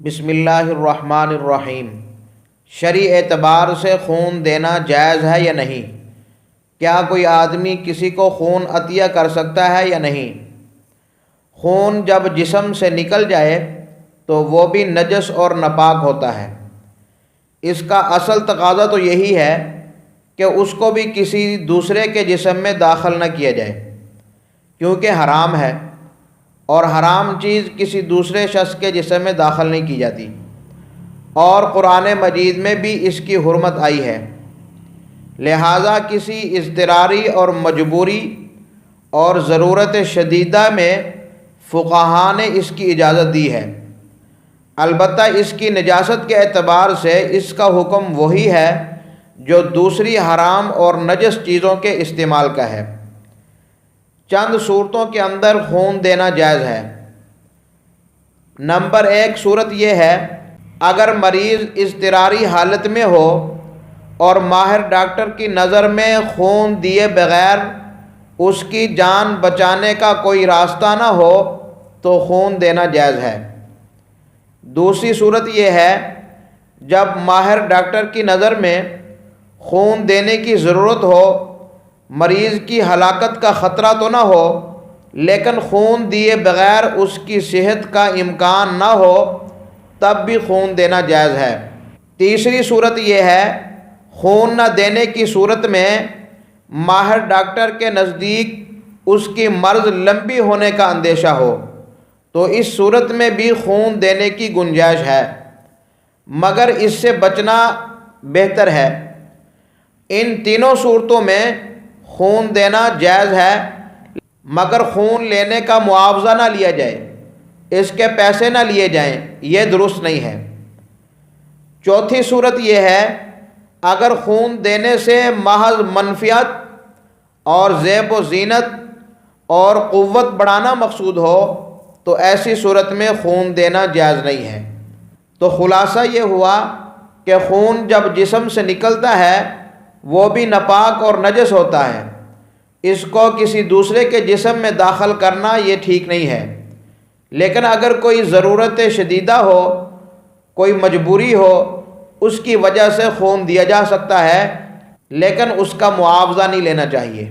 بسم اللہ الرحمن الرحیم۔ شرعی اعتبار سے خون دینا جائز ہے یا نہیں؟ کیا کوئی آدمی کسی کو خون عطیہ کر سکتا ہے یا نہیں؟ خون جب جسم سے نکل جائے تو وہ بھی نجس اور ناپاک ہوتا ہے۔ اس کا اصل تقاضا تو یہی ہے کہ اس کو بھی کسی دوسرے کے جسم میں داخل نہ کیا جائے، کیونکہ حرام ہے، اور حرام چیز کسی دوسرے شخص کے جسم میں داخل نہیں کی جاتی، اور قرآن مجید میں بھی اس کی حرمت آئی ہے۔ لہٰذا کسی اضطراری اور مجبوری اور ضرورت شدیدہ میں فقہاء نے اس کی اجازت دی ہے۔ البتہ اس کی نجاست کے اعتبار سے اس کا حکم وہی ہے جو دوسری حرام اور نجس چیزوں کے استعمال کا ہے۔ چند صورتوں کے اندر خون دینا جائز ہے۔ نمبر 1 صورت یہ ہے، اگر مریض اضطراری حالت میں ہو اور ماہر ڈاکٹر کی نظر میں خون دیے بغیر اس کی جان بچانے کا کوئی راستہ نہ ہو تو خون دینا جائز ہے۔ دوسری صورت یہ ہے، جب ماہر ڈاکٹر کی نظر میں خون دینے کی ضرورت ہو، مریض کی ہلاکت کا خطرہ تو نہ ہو لیکن خون دیے بغیر اس کی صحت کا امکان نہ ہو، تب بھی خون دینا جائز ہے۔ تیسری صورت یہ ہے، خون نہ دینے کی صورت میں ماہر ڈاکٹر کے نزدیک اس کی مرض لمبی ہونے کا اندیشہ ہو، تو اس صورت میں بھی خون دینے کی گنجائش ہے، مگر اس سے بچنا بہتر ہے۔ ان تینوں صورتوں میں خون دینا جائز ہے، مگر خون لینے کا معاوضہ نہ لیا جائے، اس کے پیسے نہ لیے جائیں، یہ درست نہیں ہے۔ چوتھی صورت یہ ہے، اگر خون دینے سے محض منفعت اور زیب و زینت اور قوت بڑھانا مقصود ہو تو ایسی صورت میں خون دینا جائز نہیں ہے۔ تو خلاصہ یہ ہوا کہ خون جب جسم سے نکلتا ہے وہ بھی ناپاک اور نجس ہوتا ہے، اس کو کسی دوسرے کے جسم میں داخل کرنا یہ ٹھیک نہیں ہے۔ لیکن اگر کوئی ضرورت شدیدہ ہو، کوئی مجبوری ہو، اس کی وجہ سے خون دیا جا سکتا ہے، لیکن اس کا معاوضہ نہیں لینا چاہیے۔